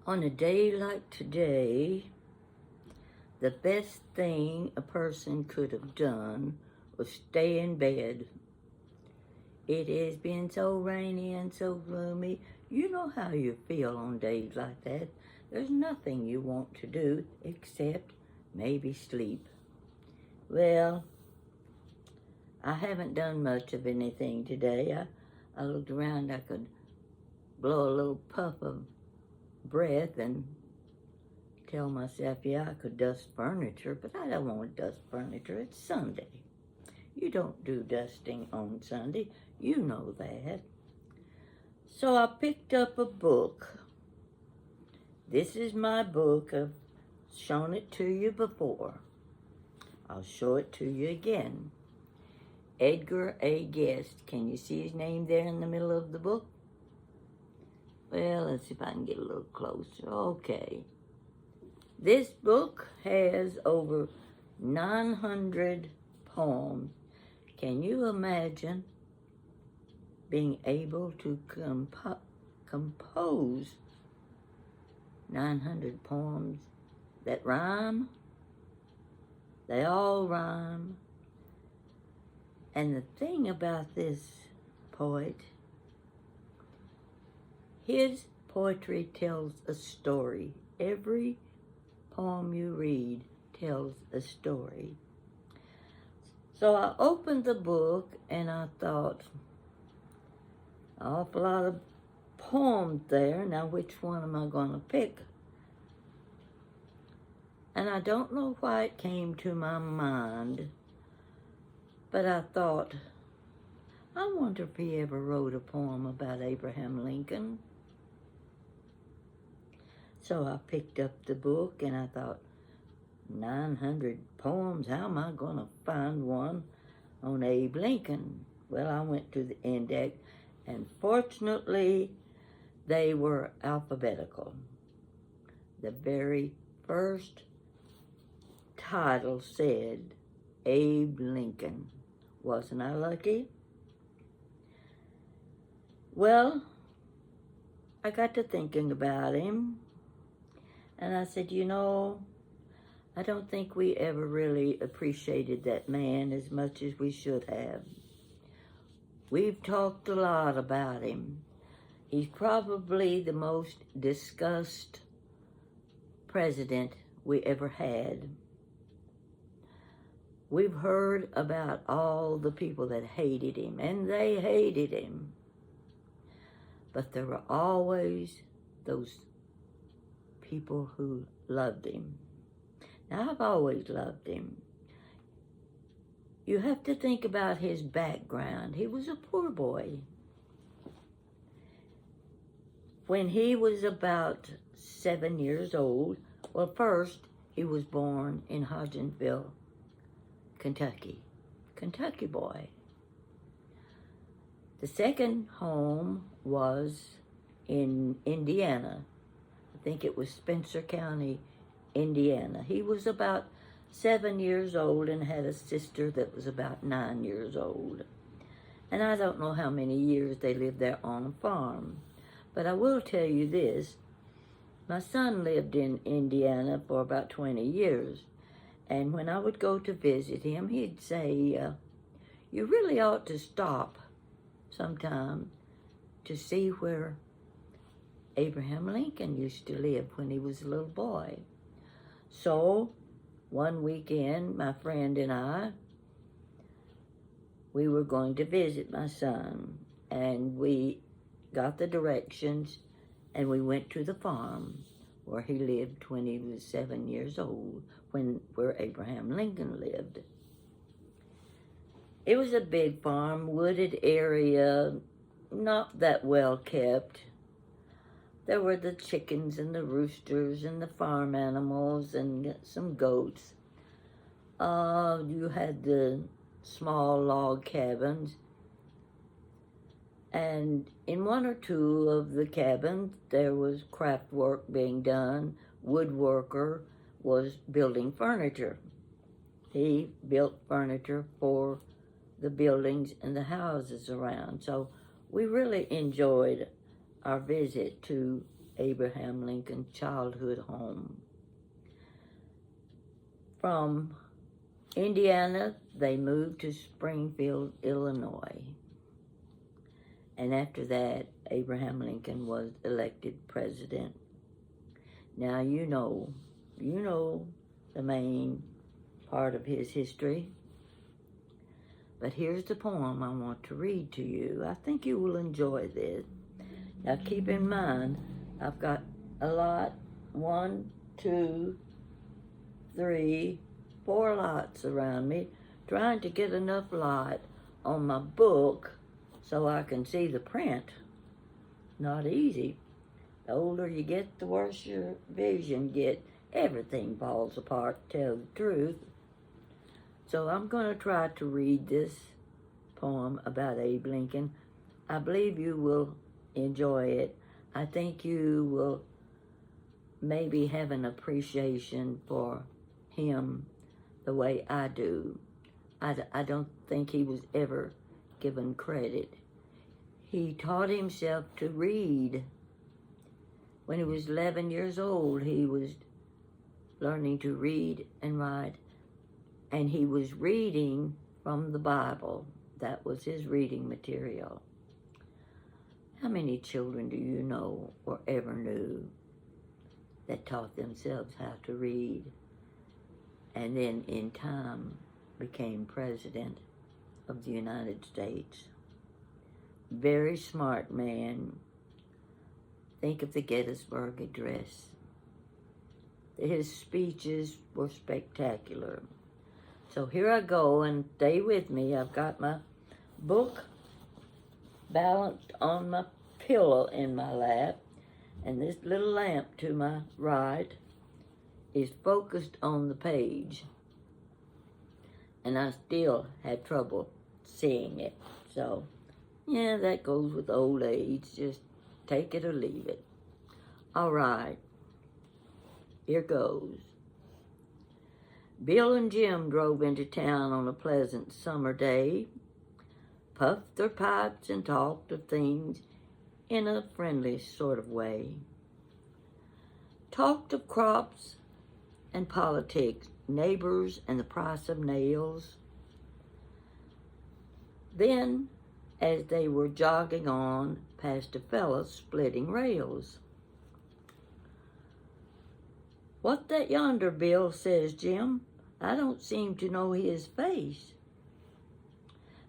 On a day like today, the best thing a person could have done was stay in bed. It has been so rainy and so gloomy. You know how you feel on days like that. There's nothing you want to do except maybe sleep. Well, I haven't done much of anything today. I looked around, I could blow a little puff of breath and tell myself, yeah, I could dust furniture, but I don't want to dust furniture. It's Sunday. You don't do dusting on Sunday. You know that. So I picked up a book. This is my book. I've shown it to you before. I'll show it to you again. Edgar A. Guest. Can you see his name there in the middle of the book? Well, let's see if I can get a little closer. Okay. This book has over 900 poems. Can you imagine being able to compose 900 poems that rhyme? They all rhyme. And the thing about this poet, his poetry tells a story. Every poem you read tells a story. So I opened the book and I thought, an awful lot of poems there. Now which one am I going to pick? And I don't know why it came to my mind, but I thought, I wonder if he ever wrote a poem about Abraham Lincoln. So I picked up the book and I thought, 900 poems, how am I going to find one on Abe Lincoln? Well, I went to the index, and fortunately, they were alphabetical. The very first title said Abe Lincoln. Wasn't I lucky? Well, I got to thinking about him, and I said, I don't think we ever really appreciated that man as much as we should have. We've talked a lot about him. He's probably the most discussed president we ever had. We've heard about all the people that hated him, and they hated him. But there were always those people who loved him. Now, I've always loved him. You have to think about his background. He was a poor boy. When he was about 7 years old, well, first, he was born in Hodgenville, Kentucky. Kentucky boy. The second home was in Indiana. I think it was Spencer County, Indiana. He was about 7 years old and had a sister that was about 9 years old. And I don't know how many years they lived there on a farm. But I will tell you this. My son lived in Indiana for about 20 years. And when I would go to visit him, he'd say, you really ought to stop sometime to see where Abraham Lincoln used to live when he was a little boy. So one weekend, my friend and I, we were going to visit my son, and we got the directions, and we went to the farm where he lived when he was 7 years old, where Abraham Lincoln lived. It was a big farm, wooded area, not that well kept. There were the chickens and the roosters and the farm animals and some goats. You had the small log cabins. And in one or two of the cabins, there was craft work being done. Woodworker was building furniture. He built furniture for the buildings and the houses around. So we really enjoyed our visit to Abraham Lincoln's childhood home. From Indiana, they moved to Springfield, Illinois. And after that, Abraham Lincoln was elected president. Now you know the main part of his history. But here's the poem I want to read to you. I think you will enjoy this. Now keep in mind, I've got a lot, 1, 2, 3, 4 lots around me, trying to get enough light on my book so I can see the print. Not easy. The older you get, the worse your vision gets. Everything falls apart, to tell the truth. So I'm going to try to read this poem about Abe Lincoln. I believe you will enjoy it. I think you will maybe have an appreciation for him the way I do. I don't think he was ever given credit. He taught himself to read. When he was 11 years old, he was learning to read and write, and he was reading from the Bible. That was his reading material. How many children do you know or ever knew that taught themselves how to read and then in time became president of the United States? Very smart man. Think of the Gettysburg Address. His speeches were spectacular. So here I go, and stay with me. I've got my book balanced on my pillow in my lap, and this little lamp to my right is focused on the page, and I still have trouble seeing it. So, yeah, that goes with old age. Just take it or leave it. All right, here goes. Bill and Jim drove into town on a pleasant summer day, puffed their pipes and talked of things in a friendly sort of way. Talked of crops and politics, neighbors and the price of nails. Then, as they were jogging on, passed a fella splitting rails. "What that yonder, Bill?" says Jim. "I don't seem to know his face."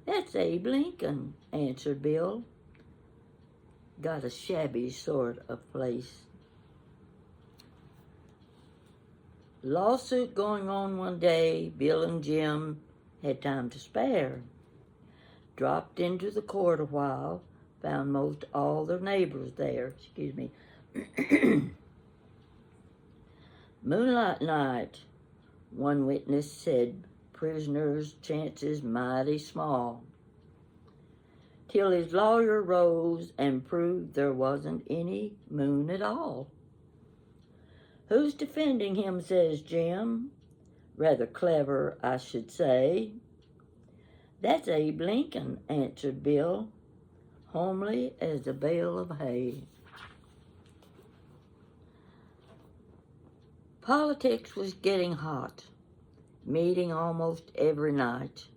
"That's Abe Lincoln," answered Bill. "Got a shabby sort of place." Lawsuit going on one day, Bill and Jim had time to spare. Dropped into the court a while, found most all their neighbors there. Moonlight night, one witness said, prisoner's chances mighty small, till his lawyer rose and proved there wasn't any moon at all. "Who's defending him?" says Jim. "Rather clever, I should say." "That's Abe Lincoln," answered Bill, homely as a bale of hay. Politics was getting hot, meeting almost every night.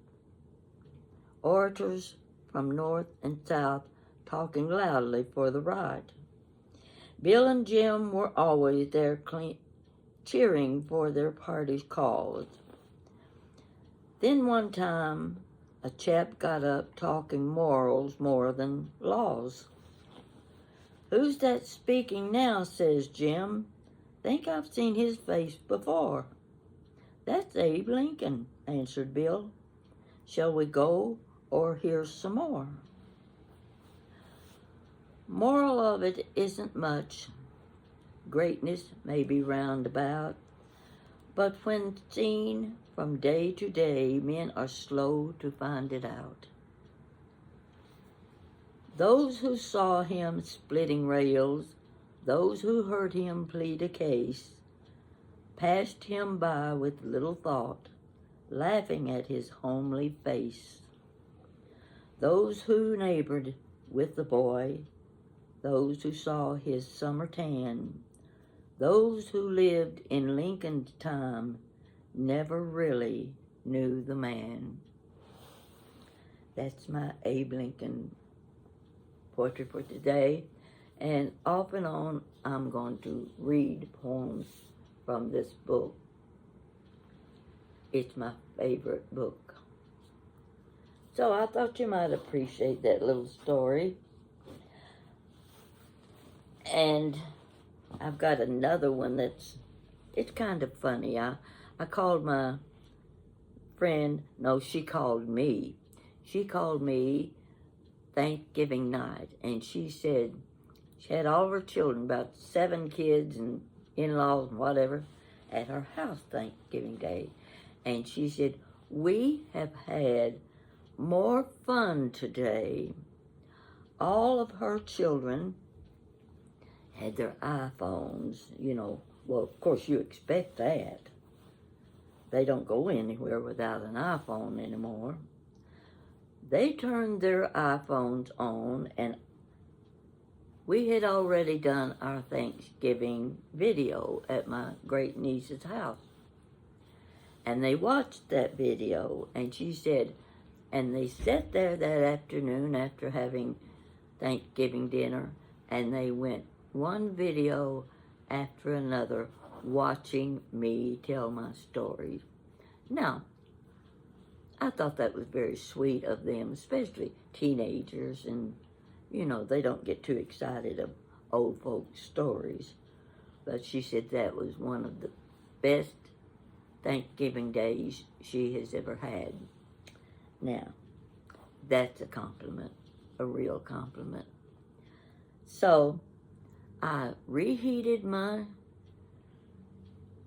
Orators from north and south talking loudly for the right. Bill and Jim were always there cheering for their party's cause. Then one time, a chap got up talking morals more than laws. "Who's that speaking now?" says Jim. "Think I've seen his face before." "That's Abe Lincoln," answered Bill. "Shall we go or hear some more?" Moral of it isn't much. Greatness may be roundabout, but when seen from day to day, men are slow to find it out. Those who saw him splitting rails, those who heard him plead a case, passed him by with little thought, laughing at his homely face. Those who neighbored with the boy, those who saw his summer tan, those who lived in Lincoln's time, never really knew the man. That's my Abe Lincoln poetry for today. And off and on, I'm going to read poems from this book. It's my favorite book. So I thought you might appreciate that little story. And I've got another one it's kind of funny. I called my friend, no, she called me. She called me Thanksgiving night, and she said she had all of her children, about 7 kids and in-laws and whatever, at her house Thanksgiving Day. And she said, we have had more fun today. All of her children had their iPhones, Well, of course, you expect that. They don't go anywhere without an iPhone anymore. They turned their iPhones on, and we had already done our Thanksgiving video at my great niece's house. And they watched that video, and she said, and they sat there that afternoon after having Thanksgiving dinner, and they went one video after another watching me tell my stories. Now, I thought that was very sweet of them, especially teenagers, and they don't get too excited of old folks' stories. But she said that was one of the best Thanksgiving days she has ever had. Now, that's a compliment, a real compliment. So, I reheated my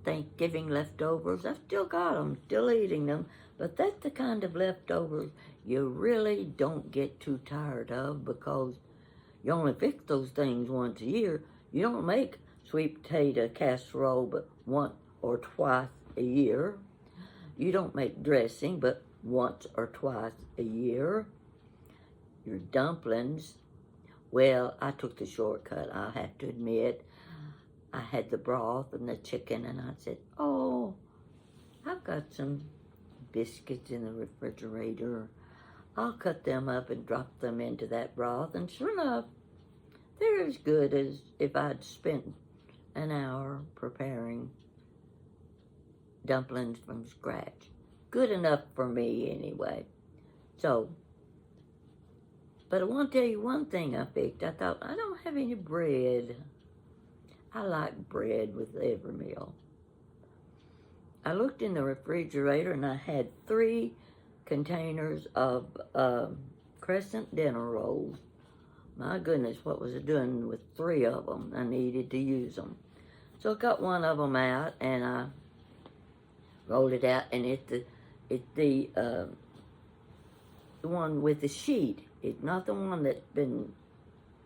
Thanksgiving leftovers. I still got them, still eating them, but that's the kind of leftovers you really don't get too tired of, because you only fix those things once a year. You don't make sweet potato casserole but once or twice a year. You don't make dressing but once or twice a year. Your dumplings, well, I took the shortcut, I'll have to admit. I had the broth and the chicken, and I said, oh, I've got some biscuits in the refrigerator. I'll cut them up and drop them into that broth, and sure enough, they're as good as if I'd spent an hour preparing dumplings from scratch. Good enough for me, anyway. So, but I want to tell you one thing I picked. I thought, I don't have any bread. I like bread with every meal. I looked in the refrigerator, and I had 3 containers of crescent dinner rolls. My goodness, what was I doing with 3 of them? I needed to use them. So I got one of them out, and I rolled it out, and it's the one with the sheet. It's not the one that's been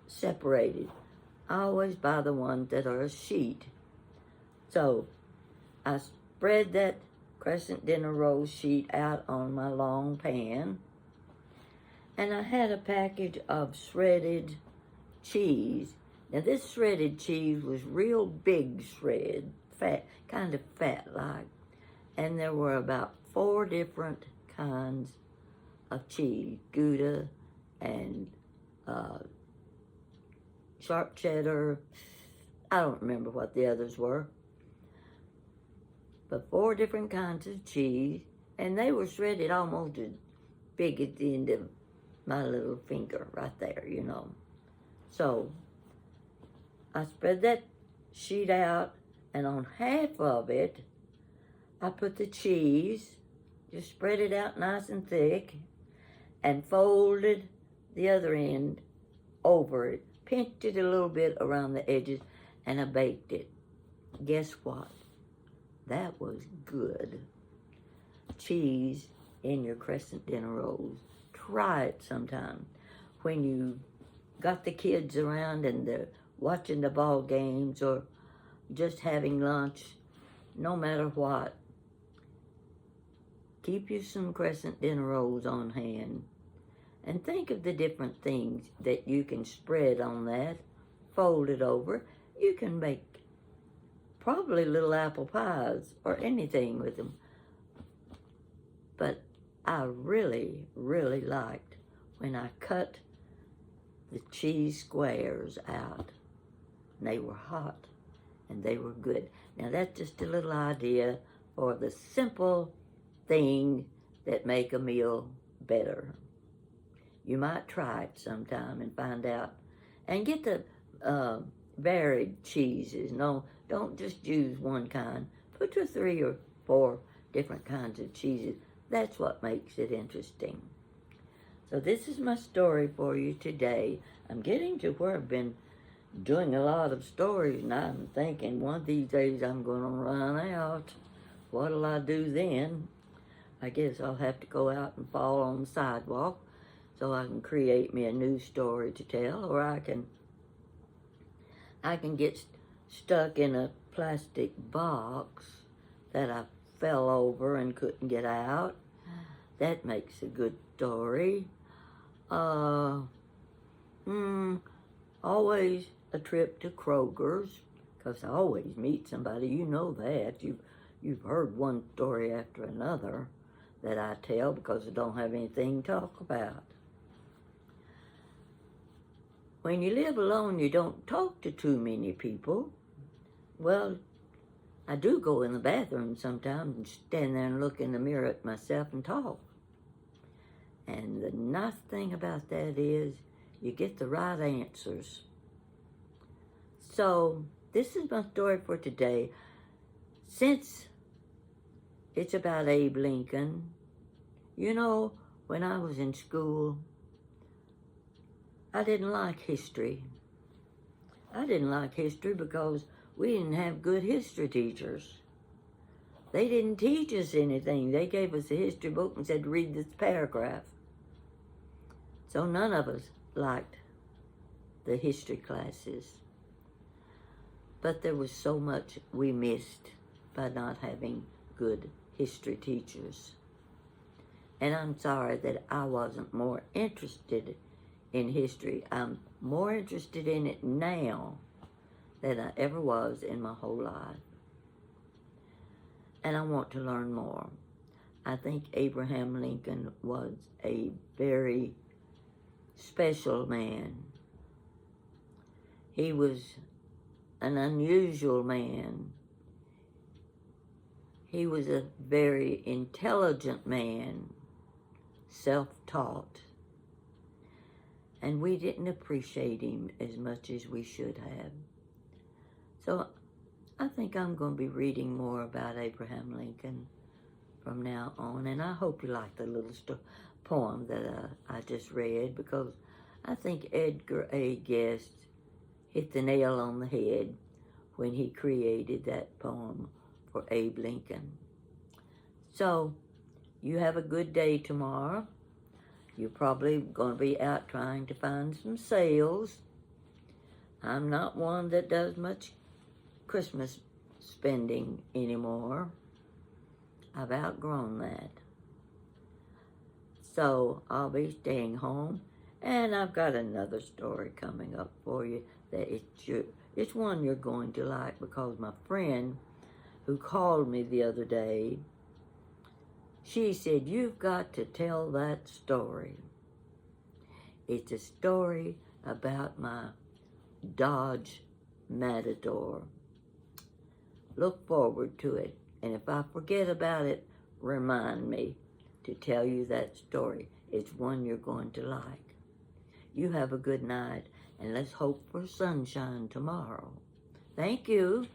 separated. I always buy the ones that are a sheet. So I spread that crescent dinner roll sheet out on my long pan, and I had a package of shredded cheese. Now this shredded cheese was real big shred, fat, kind of fat-like, and there were about 4 different kinds of cheese, Gouda and sharp cheddar. I don't remember what the others were. But 4 different kinds of cheese, and they were shredded almost as big as the end of my little finger right there, So I spread that sheet out, and on half of it, I put the cheese, just spread it out nice and thick, and folded the other end over it, pinched it a little bit around the edges, and I baked it. Guess what? That was good. Cheese in your crescent dinner rolls. Try it sometime. When you got the kids around and they're watching the ball games or just having lunch, no matter what, keep you some crescent dinner rolls on hand. And think of the different things that you can spread on that. fold it over. You can make probably little apple pies or anything with them. But I really, really liked when I cut the cheese squares out. And they were hot and they were good. Now that's just a little idea for the simple thing that make a meal better. You might try it sometime and find out. And get the varied cheeses. No, don't just use one kind. Put your 3 or 4 different kinds of cheeses. That's what makes it interesting. So this is my story for you today. I'm getting to where I've been doing a lot of stories, and I'm thinking one of these days I'm going to run out. What'll I do then? I guess I'll have to go out and fall on the sidewalk so I can create me a new story to tell, or I can get stuck in a plastic box that I fell over and couldn't get out. That makes a good story. Always a trip to Kroger's, because I always meet somebody. You know that. You've heard one story after another that I tell because I don't have anything to talk about. When you live alone, you don't talk to too many people. Well, I do go in the bathroom sometimes and stand there and look in the mirror at myself and talk. And the nice thing about that is you get the right answers. So this is my story for today. Since it's about Abe Lincoln, you know, when I was in school, I didn't like history. I didn't like history because we didn't have good history teachers. They didn't teach us anything. They gave us a history book and said, read this paragraph. So none of us liked the history classes. But there was so much we missed by not having good history teachers. And I'm sorry that I wasn't more interested in history. I'm more interested in it now than I ever was in my whole life. And I want to learn more. I think Abraham Lincoln was a very special man. He was an unusual man. He was a very intelligent man, self-taught. And we didn't appreciate him as much as we should have. So I think I'm going to be reading more about Abraham Lincoln from now on. And I hope you like the little poem that I just read, because I think Edgar A. Guest hit the nail on the head when he created that poem for Abe Lincoln. So you have a good day tomorrow. You're probably going to be out trying to find some sales. I'm not one that does much Christmas spending anymore. I've outgrown that. So I'll be staying home. And I've got another story coming up for you that it's one you're going to like, because my friend who called me the other day, she said, you've got to tell that story. It's a story about my Dodge Matador. Look forward to it. And if I forget about it, remind me to tell you that story. It's one you're going to like. You have a good night, and let's hope for sunshine tomorrow. Thank you.